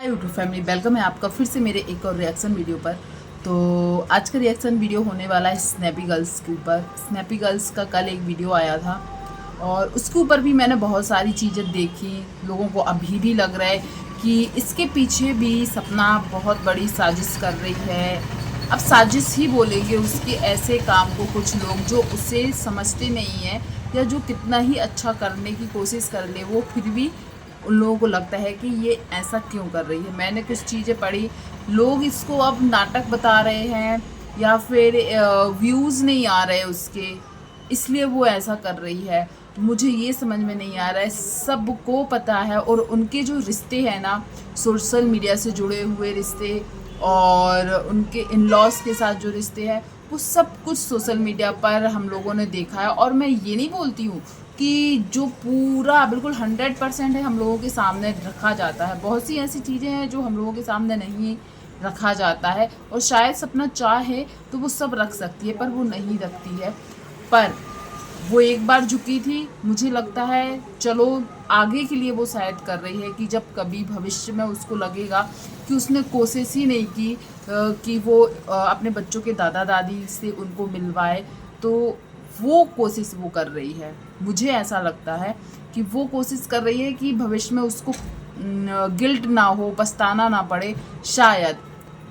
Hi YouTube family, welcome है आपका फिर से मेरे एक और रिएक्शन वीडियो पर। तो आज का रिएक्शन वीडियो होने वाला है स्नैपी गर्ल्स के ऊपर। स्नैपी गर्ल्स का कल एक वीडियो आया था और उसके ऊपर भी मैंने बहुत सारी चीज़ें देखी। लोगों को अभी भी लग रहा है कि इसके पीछे भी सपना बहुत बड़ी साजिश कर रही है। अब साजिश ही बोलेंगे उसके ऐसे काम को कुछ लोग जो उसे समझते नहीं है, या जो कितना ही अच्छा करने की कोशिश कर ले वो फिर भी उन लोगों को लगता है कि ये ऐसा क्यों कर रही है। मैंने कुछ चीज़ें पढ़ी, लोग इसको अब नाटक बता रहे हैं या फिर व्यूज़ नहीं आ रहे उसके, इसलिए वो ऐसा कर रही है। मुझे ये समझ में नहीं आ रहा है। सबको पता है, और उनके जो रिश्ते हैं ना, सोशल मीडिया से जुड़े हुए रिश्ते और उनके इन लॉज के साथ जो रिश्ते हैं, वो सब कुछ सोशल मीडिया पर हम लोगों ने देखा है। और मैं ये नहीं बोलती हूँ कि जो पूरा बिल्कुल 100% है हम लोगों के सामने रखा जाता है। बहुत सी ऐसी चीज़ें हैं जो हम लोगों के सामने नहीं रखा जाता है, और शायद सपना चाहे तो वो सब रख सकती है, पर वो नहीं रखती है। पर वो एक बार झुकी थी, मुझे लगता है चलो आगे के लिए वो शायद कर रही है कि जब कभी भविष्य में उसको लगेगा कि उसने कोशिश ही नहीं की कि वो अपने बच्चों के दादा दादी से उनको मिलवाए, तो वो कोशिश वो कर रही है। मुझे ऐसा लगता है कि वो कोशिश कर रही है कि भविष्य में उसको गिल्ट ना हो, पछताना ना पड़े शायद।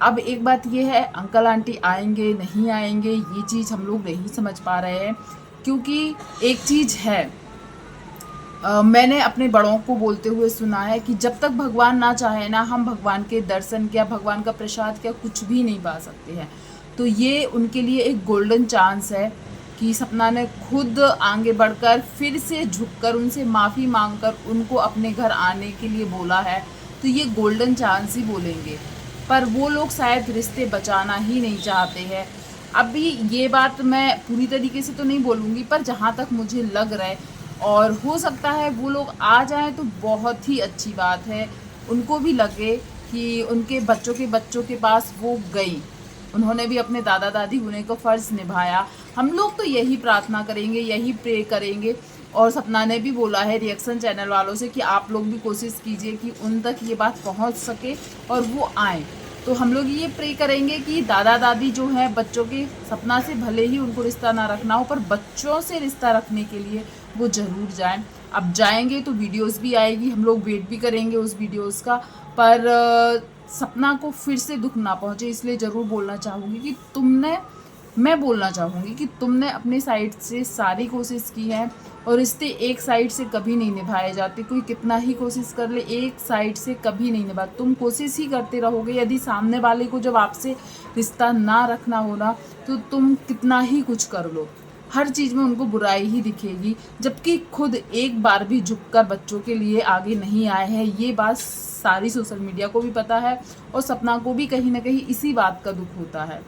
अब एक बात ये है, अंकल आंटी आएंगे नहीं आएंगे ये चीज़ हम लोग नहीं समझ पा रहे हैं। क्योंकि एक चीज़ है, मैंने अपने बड़ों को बोलते हुए सुना है कि जब तक भगवान ना चाहे ना, हम भगवान के दर्शन क्या, भगवान का प्रसाद क्या, कुछ भी नहीं पा सकते हैं। तो ये उनके लिए एक गोल्डन चांस है कि सपना ने खुद आगे बढ़कर फिर से झुककर उनसे माफ़ी मांगकर उनको अपने घर आने के लिए बोला है। तो ये गोल्डन चांस ही बोलेंगे। पर वो लोग शायद रिश्ते बचाना ही नहीं चाहते हैं। अभी ये बात मैं पूरी तरीके से तो नहीं बोलूँगी, पर जहाँ तक मुझे लग रहा है, और हो सकता है वो लोग आ जाएं तो बहुत ही अच्छी बात है। उनको भी लगे कि उनके बच्चों के पास वो गई, उन्होंने भी अपने दादा दादी होने का फ़र्ज़ निभाया। हम लोग तो यही प्रार्थना करेंगे, यही प्रे करेंगे। और सपना ने भी बोला है रिएक्शन चैनल वालों से कि आप लोग भी कोशिश कीजिए कि उन तक ये बात पहुंच सके और वो आएँ। तो हम लोग ये प्रे करेंगे कि दादा दादी जो हैं बच्चों के, सपना से भले ही उनको रिश्ता ना रखना हो, पर बच्चों से रिश्ता रखने के लिए वो ज़रूर जाएं। अब जाएंगे तो वीडियोस भी आएगी, हम लोग वेट भी करेंगे उस वीडियोस का। पर सपना को फिर से दुख ना पहुंचे, इसलिए ज़रूर बोलना चाहूँगी कि मैं बोलना चाहूँगी कि तुमने अपने साइड से सारी कोशिश की है, और रिश्ते एक साइड से कभी नहीं निभाए जाते। कोई कितना ही कोशिश कर ले, एक साइड से कभी नहीं निभा। तुम कोशिश ही करते रहोगे। यदि सामने वाले को जब आपसे रिश्ता ना रखना हो ना, तो तुम कितना ही कुछ कर लो, हर चीज़ में उनको बुराई ही दिखेगी। जबकि खुद एक बार भी झुककर बच्चों के लिए आगे नहीं आए हैं। ये बात सारी सोशल मीडिया को भी पता है, और सपना को भी कहीं ना कहीं इसी बात का दुख होता है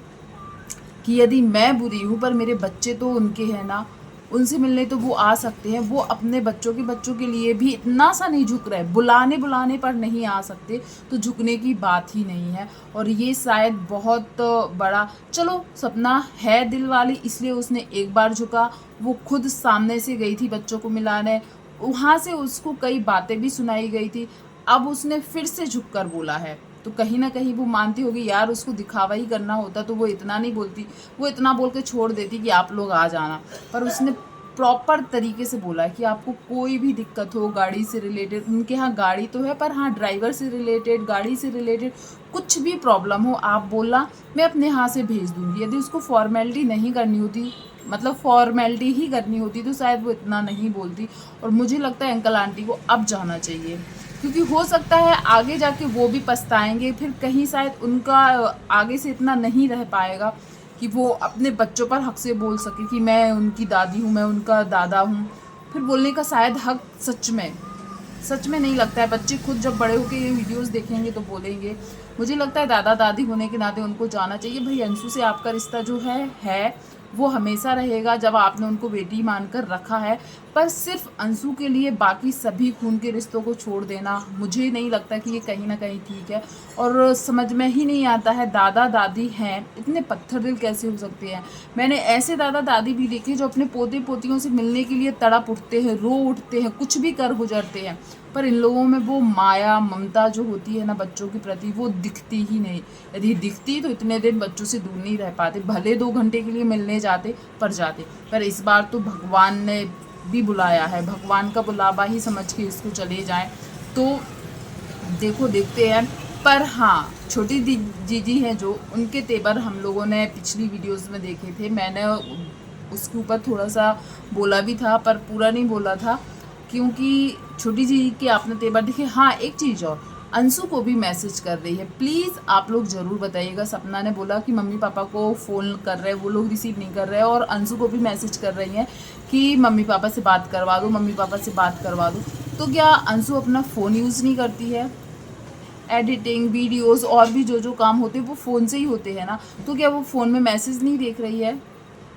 कि यदि मैं बुरी हूँ पर मेरे बच्चे तो उनके हैं ना, उनसे मिलने तो वो आ सकते हैं। वो अपने बच्चों के लिए भी इतना सा नहीं झुक रहे, बुलाने बुलाने पर नहीं आ सकते, तो झुकने की बात ही नहीं है। और ये शायद बहुत बड़ा, चलो सपना है दिल वाली, इसलिए उसने एक बार झुका। वो खुद सामने से गई थी बच्चों को मिलाने, वहाँ से उसको कई बातें भी सुनाई गई थी। अब उसने फिर से झुक कर बोला है, तो कहीं ना कहीं वो मानती होगी यार, उसको दिखावा ही करना होता तो वो इतना नहीं बोलती, वो इतना बोल के छोड़ देती कि आप लोग आ जाना। पर उसने प्रॉपर तरीके से बोला है कि आपको कोई भी दिक्कत हो गाड़ी से रिलेटेड, उनके यहाँ गाड़ी तो है पर हाँ ड्राइवर से रिलेटेड, गाड़ी से रिलेटेड कुछ भी प्रॉब्लम हो आप बोलना, मैं अपने यहाँ से भेज दूँगी। यदि उसको फॉर्मेलिटी नहीं करनी होती, मतलब फॉर्मेलिटी ही करनी होती, तो शायद वो इतना नहीं बोलती। और मुझे लगता है अंकल आंटी को अब जाना चाहिए, क्योंकि हो सकता है आगे जाके वो भी पछताएंगे। फिर कहीं शायद उनका आगे से इतना नहीं रह पाएगा कि वो अपने बच्चों पर हक से बोल सके कि मैं उनकी दादी हूँ, मैं उनका दादा हूँ। फिर बोलने का शायद हक सच में नहीं लगता है। बच्चे खुद जब बड़े होकर ये वीडियोस देखेंगे तो बोलेंगे। मुझे लगता है दादा दादी होने के नाते उनको जाना चाहिए। भाई अंशु से आपका रिश्ता जो है वो हमेशा रहेगा, जब आपने उनको बेटी मानकर रखा है। पर सिर्फ अंशु के लिए बाकी सभी खून के रिश्तों को छोड़ देना, मुझे नहीं लगता कि ये कहीं ना कहीं ठीक है। और समझ में ही नहीं आता है, दादा दादी हैं इतने पत्थर दिल कैसे हो सकते हैं। मैंने ऐसे दादा दादी भी देखे जो अपने पोते पोतियों से मिलने के लिए तड़प उठते हैं, रो उठते हैं, कुछ भी कर गुजरते हैं। पर इन लोगों में वो माया ममता जो होती है ना बच्चों के प्रति, वो दिखती ही नहीं। यदि दिखती तो इतने दिन बच्चों से दूर नहीं रह पाते, भले 2 घंटे के लिए मिलने जाते पर जाते। पर इस बार तो भगवान ने भी बुलाया है, भगवान का बुलावा ही समझ के इसको चले जाएं। तो देखो देखते हैं। पर हाँ, छोटी जीजी हैं जो, उनके तेवर हम लोगों ने पिछली वीडियोस में देखे थे। मैंने उसके ऊपर थोड़ा सा बोला भी था पर पूरा नहीं बोला था, क्योंकि छोटी जीजी के आपने तेवर देखे। हाँ, एक चीज़ और, अंशु को भी मैसेज कर रही है, प्लीज़ आप लोग ज़रूर बताइएगा। सपना ने बोला कि मम्मी पापा को फ़ोन कर रहे हैं, वो लोग रिसीव नहीं कर रहे हैं, और अंशु को भी मैसेज कर रही हैं कि मम्मी पापा से बात करवा दो, मम्मी पापा से बात करवा दो। तो क्या अंशु अपना फ़ोन यूज़ नहीं करती है? एडिटिंग वीडियोस और भी जो जो काम होते हैं वो फ़ोन से ही होते हैं ना, तो क्या वो फ़ोन में मैसेज नहीं देख रही है?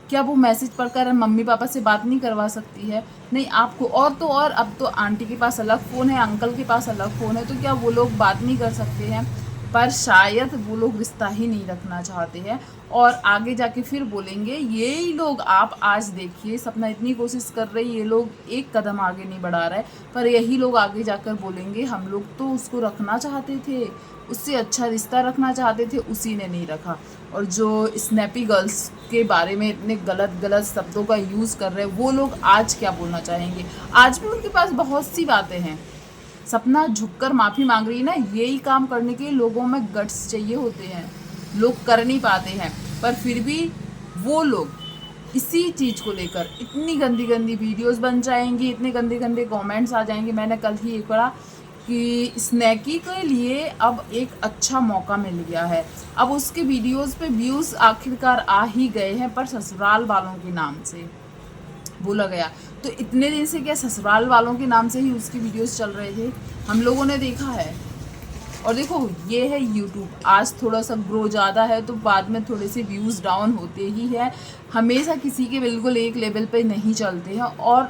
क्या वो मैसेज पढ़कर मम्मी पापा से बात नहीं करवा सकती है? नहीं, आपको और तो और, अब तो आंटी के पास अलग फ़ोन है, अंकल के पास अलग फ़ोन है, तो क्या वो लोग बात नहीं कर सकते हैं? पर शायद वो लोग रिश्ता ही नहीं रखना चाहते हैं, और आगे जाके फिर बोलेंगे यही लोग। आप आज देखिए, सपना इतनी कोशिश कर रही, ये लोग एक कदम आगे नहीं बढ़ा रहे, पर यही लोग आगे जाकर बोलेंगे हम लोग तो उसको रखना चाहते थे, उससे अच्छा रिश्ता रखना चाहते थे, उसी ने नहीं रखा। और जो स्नैपी गर्ल्स के बारे में इतने गलत गलत शब्दों का यूज़ कर रहे हैं, वो लोग आज क्या बोलना चाहेंगे? आज भी उनके पास बहुत सी बातें हैं। सपना झुककर माफ़ी मांग रही है ना, यही काम करने के लोगों में गट्स चाहिए होते हैं, लोग कर नहीं पाते हैं। पर फिर भी वो लोग इसी चीज़ को लेकर इतनी गंदी गंदी वीडियोस बन जाएंगी, इतने गंदे गंदे कमेंट्स आ जाएंगे। मैंने कल ही एक पढ़ा कि स्नैकी के लिए अब एक अच्छा मौका मिल गया है, अब उसके वीडियोस पे व्यूज़ आखिरकार आ ही गए हैं, पर ससुराल वालों के नाम से बोला गया। तो इतने दिन से क्या ससुराल वालों के नाम से ही उसकी वीडियोस चल रहे थे, हम लोगों ने देखा है। और देखो, ये है यूट्यूब, आज थोड़ा सा ग्रो ज़्यादा है तो बाद में थोड़े से व्यूज़ डाउन होते ही है, हमेशा किसी के बिल्कुल एक लेवल पे नहीं चलते हैं, और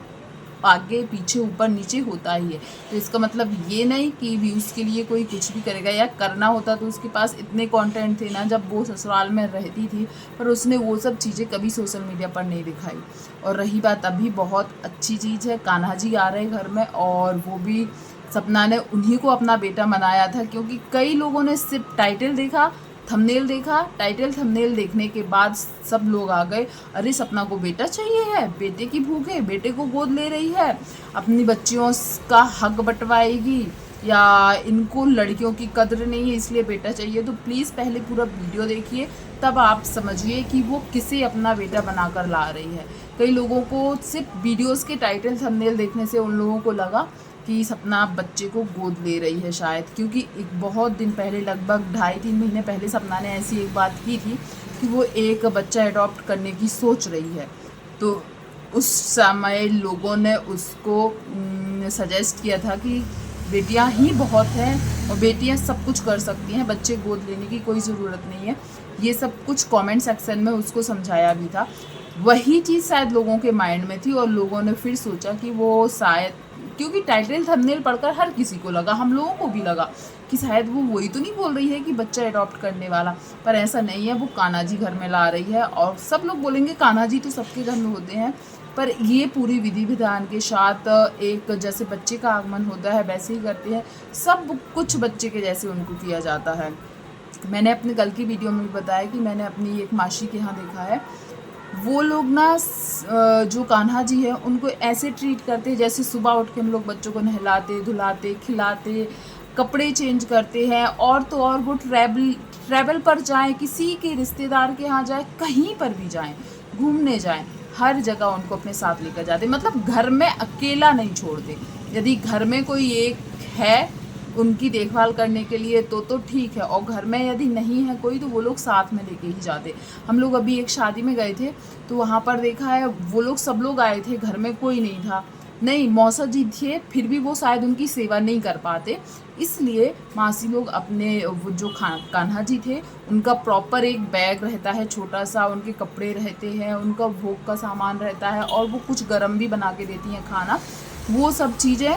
आगे पीछे ऊपर नीचे होता ही है। तो इसका मतलब ये नहीं कि व्यूज़ के लिए कोई कुछ भी करेगा, या करना होता तो उसके पास इतने कंटेंट थे ना जब वो ससुराल में रहती थी, पर उसने वो सब चीज़ें कभी सोशल मीडिया पर नहीं दिखाई। और रही बात, अभी बहुत अच्छी चीज़ है, कान्हा जी आ रहे घर में, और वो भी सपना ने उन्हीं को अपना बेटा बनाया था, क्योंकि कई लोगों ने सिर्फ टाइटल देखा, थंबनेल देखा, टाइटल थंबनेल देखने के बाद सब लोग आ गए, अरे सपना को बेटा चाहिए है, बेटे की भूख है, बेटे को गोद ले रही है, अपनी बच्चियों का हक बंटवाएगी, या इनको लड़कियों की कद्र नहीं है इसलिए बेटा चाहिए। तो प्लीज़ पहले पूरा वीडियो देखिए, तब आप समझिए कि वो किसे अपना बेटा बनाकर ला रही है। कई लोगों को सिर्फ वीडियोस के टाइटल थंबनेल देखने से उन लोगों को लगा कि सपना बच्चे को गोद ले रही है शायद, क्योंकि एक बहुत दिन पहले, लगभग 2.5-3 महीने पहले सपना ने ऐसी एक बात की थी कि वो एक बच्चा अडॉप्ट करने की सोच रही है। तो उस समय लोगों ने उसको सजेस्ट किया था कि बेटियां ही बहुत हैं और बेटियां सब कुछ कर सकती हैं, बच्चे गोद लेने की कोई ज़रूरत नहीं है। ये सब कुछ कमेंट सेक्शन में उसको समझाया भी था। वही चीज़ शायद लोगों के माइंड में थी, और लोगों ने फिर सोचा कि वो शायद, क्योंकि टाइटल थंबनेल पढ़कर हर किसी को लगा, हम लोगों को भी लगा कि शायद वो वही तो नहीं बोल रही है कि बच्चा अडॉप्ट करने वाला। पर ऐसा नहीं है, वो कान्हा जी घर में ला रही है। और सब लोग बोलेंगे कान्हा जी तो सबके घर में होते हैं, पर ये पूरी विधि विधान के साथ, एक जैसे बच्चे का आगमन होता है वैसे ही करते हैं, सब कुछ बच्चे के जैसे उनको किया जाता है। मैंने अपने कल की वीडियो में भी बताया कि मैंने अपनी एक मासी के यहाँ देखा है, वो लोग ना जो कान्हा जी है उनको ऐसे ट्रीट करते हैं जैसे सुबह उठ के हम लोग बच्चों को नहलाते धुलाते खिलाते कपड़े चेंज करते हैं। और तो और वो ट्रैवल पर जाएं, किसी के रिश्तेदार के यहाँ जाएं, कहीं पर भी जाएं, घूमने जाएं, हर जगह उनको अपने साथ लेकर जाते, मतलब घर में अकेला नहीं छोड़ते। यदि घर में कोई एक है उनकी देखभाल करने के लिए तो ठीक है, और घर में यदि नहीं है कोई तो वो लोग साथ में लेके ही जाते। हम लोग अभी एक शादी में गए थे तो वहाँ पर देखा है, वो लोग सब लोग आए थे, घर में कोई नहीं था, नहीं मौसा जी थे, फिर भी वो शायद उनकी सेवा नहीं कर पाते, इसलिए मासी लोग अपने वो जो कान्हा जी थे उनका प्रॉपर एक बैग रहता है छोटा सा, उनके कपड़े रहते हैं, उनका भोग का सामान रहता है, और वो कुछ गर्म भी बना के देती हैं खाना, वो सब चीज़ें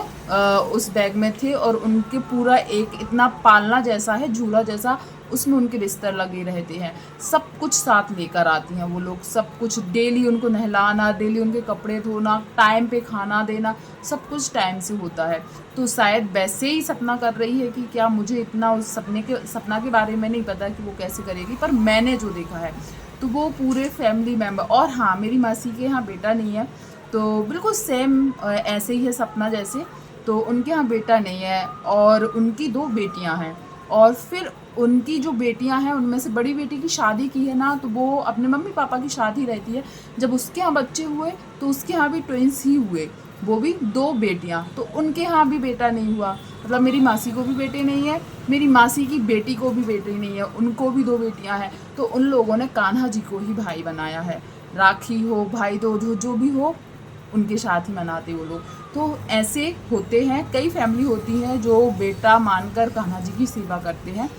उस बैग में थे। और उनके पूरा एक इतना पालना जैसा है, झूला जैसा, उसमें उनके बिस्तर लगे रहते हैं, सब कुछ साथ लेकर आती हैं वो लोग, सब कुछ डेली उनको नहलाना, डेली उनके कपड़े धोना, टाइम पे खाना देना, सब कुछ टाइम से होता है। तो शायद वैसे ही सपना कर रही है कि क्या, मुझे इतना उस सपना के बारे में नहीं पता कि वो कैसे करेगी, पर मैंने जो देखा है तो वो पूरे फैमिली मेम्बर। और हाँ, मेरी मासी के यहाँ बेटा नहीं है, तो बिल्कुल सेम ऐसे ही है सपना जैसे। तो उनके यहाँ बेटा नहीं है और उनकी 2 बेटियाँ हैं, और फिर उनकी जो बेटियां हैं उनमें से बड़ी बेटी की शादी की है ना, तो वो अपने मम्मी पापा की शादी रहती है, जब उसके यहाँ बच्चे हुए तो उसके यहाँ भी ट्विंस ही हुए, वो भी 2 बेटियां, तो उनके यहाँ भी बेटा नहीं हुआ। मतलब मेरी मासी को भी बेटे नहीं है, मेरी मासी की बेटी को भी बेटे नहीं है, उनको भी 2 बेटियां हैं। तो उन लोगों ने कान्हा जी को ही भाई बनाया है, राखी हो, भाई दूज हो, जो भी हो उनके साथ ही मनाते वो लोग। तो ऐसे होते हैं, कई फैमिली होती है जो बेटा मानकर कान्हा जी की सेवा करते हैं।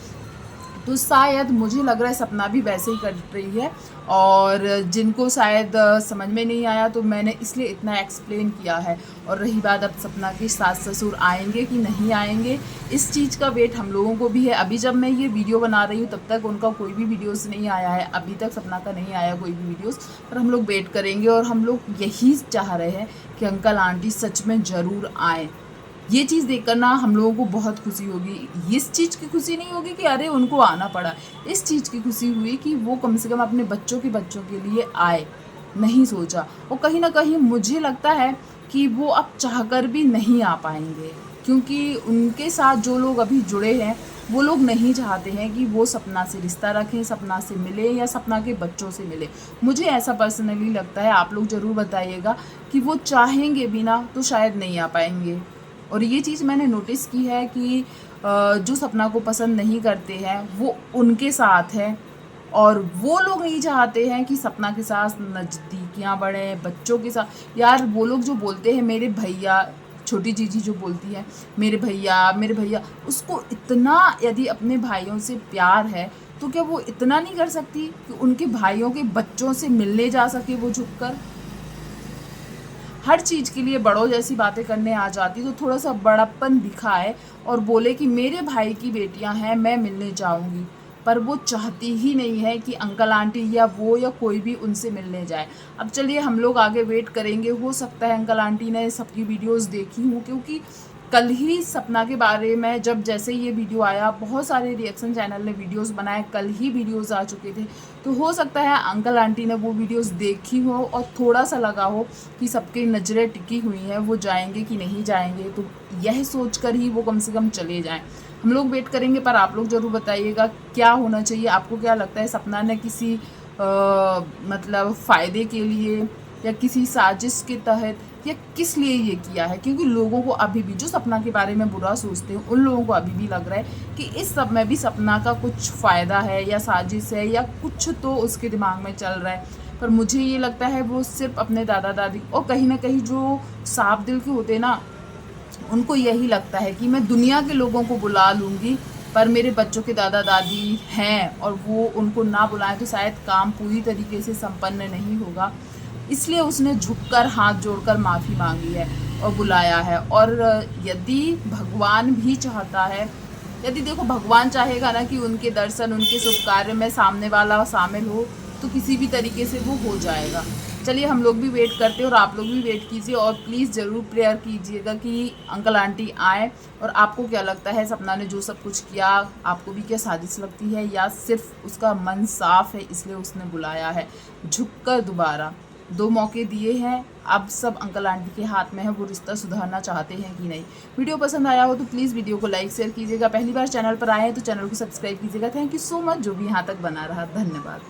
तो शायद मुझे लग रहा है सपना भी वैसे ही कर रही है, और जिनको शायद समझ में नहीं आया तो मैंने इसलिए इतना एक्सप्लेन किया है। और रही बात अब सपना के सास ससुर आएंगे कि नहीं आएंगे, इस चीज़ का वेट हम लोगों को भी है। अभी जब मैं ये वीडियो बना रही हूँ तब तक उनका कोई भी वीडियोस नहीं आया है, अभी तक सपना का नहीं आया कोई भी वीडियोस, पर हम लोग वेट करेंगे। और हम लोग यही चाह रहे हैं कि अंकल आंटी सच में ज़रूर आएँ। ये चीज़ देखकर ना हम लोगों को बहुत खुशी होगी। इस चीज़ की खुशी नहीं होगी कि अरे उनको आना पड़ा, इस चीज़ की खुशी हुई कि वो कम से कम अपने बच्चों के लिए आए, नहीं सोचा। और कहीं ना कहीं मुझे लगता है कि वो अब चाहकर भी नहीं आ पाएंगे, क्योंकि उनके साथ जो लोग अभी जुड़े हैं वो लोग नहीं चाहते हैं कि वो सपना से रिश्ता रखें, सपना से मिले या सपना के बच्चों से मिले। मुझे ऐसा पर्सनली लगता है, आप लोग ज़रूर बताइएगा कि वो चाहेंगे भी ना तो शायद नहीं आ पाएंगे। और ये चीज़ मैंने नोटिस की है कि जो सपना को पसंद नहीं करते हैं वो उनके साथ है, और वो लोग नहीं चाहते हैं कि सपना के साथ नज़दीकियाँ बढ़ें बच्चों के साथ। यार वो लोग जो बोलते हैं मेरे भैया, छोटी जीजी जो बोलती है मेरे भैया, उसको इतना यदि अपने भाइयों से प्यार है तो क्या वो इतना नहीं कर सकती कि उनके भाइयों के बच्चों से मिलने जा सके वो झुककर। हर चीज़ के लिए बड़ों जैसी बातें करने आ जाती, तो थोड़ा सा बड़प्पन दिखाए और बोले कि मेरे भाई की बेटियां हैं, मैं मिलने जाऊंगी। पर वो चाहती ही नहीं है कि अंकल आंटी या वो या कोई भी उनसे मिलने जाए। अब चलिए हम लोग आगे वेट करेंगे, हो सकता है अंकल आंटी ने सबकी वीडियोस देखी हूँ, क्योंकि कल ही सपना के बारे में जब जैसे ये वीडियो आया बहुत सारे रिएक्शन चैनल ने वीडियोस बनाए, कल ही वीडियोस आ चुके थे। तो हो सकता है अंकल आंटी ने वो वीडियोस देखी हो और थोड़ा सा लगा हो कि सबकी नज़रें टिकी हुई हैं, वो जाएंगे कि नहीं जाएंगे, तो यह सोच कर ही वो कम से कम चले जाएं। हम लोग वेट करेंगे, पर आप लोग ज़रूर बताइएगा क्या होना चाहिए। आपको क्या लगता है सपना ने किसी मतलब फ़ायदे के लिए या किसी साजिश के तहत या किस लिए ये किया है? क्योंकि लोगों को अभी भी जो सपना के बारे में बुरा सोचते हैं उन लोगों को अभी भी लग रहा है कि इस सब में भी सपना का कुछ फ़ायदा है या साजिश है या कुछ तो उसके दिमाग में चल रहा है। पर मुझे ये लगता है वो सिर्फ अपने दादा दादी, और कहीं ना कहीं जो साफ दिल के होते ना उनको यही लगता है कि मैं दुनिया के लोगों को बुला लूँगी, पर मेरे बच्चों के दादा दादी हैं और वो उनको ना बुलाएं तो शायद काम पूरी तरीके से संपन्न नहीं होगा। इसलिए उसने झुककर हाथ जोड़कर माफ़ी मांगी है और बुलाया है। और यदि भगवान भी चाहता है, यदि देखो भगवान चाहेगा ना कि उनके दर्शन, उनके शुभ कार्य में सामने वाला शामिल हो, तो किसी भी तरीके से वो हो जाएगा। चलिए हम लोग भी वेट करते हैं और आप लोग भी वेट कीजिए, और प्लीज़ ज़रूर प्रेयर कीजिएगा कि अंकल आंटी आए। और आपको क्या लगता है सपना ने जो सब कुछ किया, आपको भी क्या साजिश लगती है या सिर्फ उसका मन साफ है इसलिए उसने बुलाया है झुककर? दोबारा 2 मौके दिए हैं, अब सब अंकल आंटी के हाथ में है, वो रिश्ता सुधारना चाहते हैं कि नहीं। वीडियो पसंद आया हो तो प्लीज़ वीडियो को लाइक शेयर कीजिएगा। पहली बार चैनल पर आए हैं तो चैनल को सब्सक्राइब कीजिएगा। थैंक यू सो मच जो भी यहाँ तक बना रहा, धन्यवाद।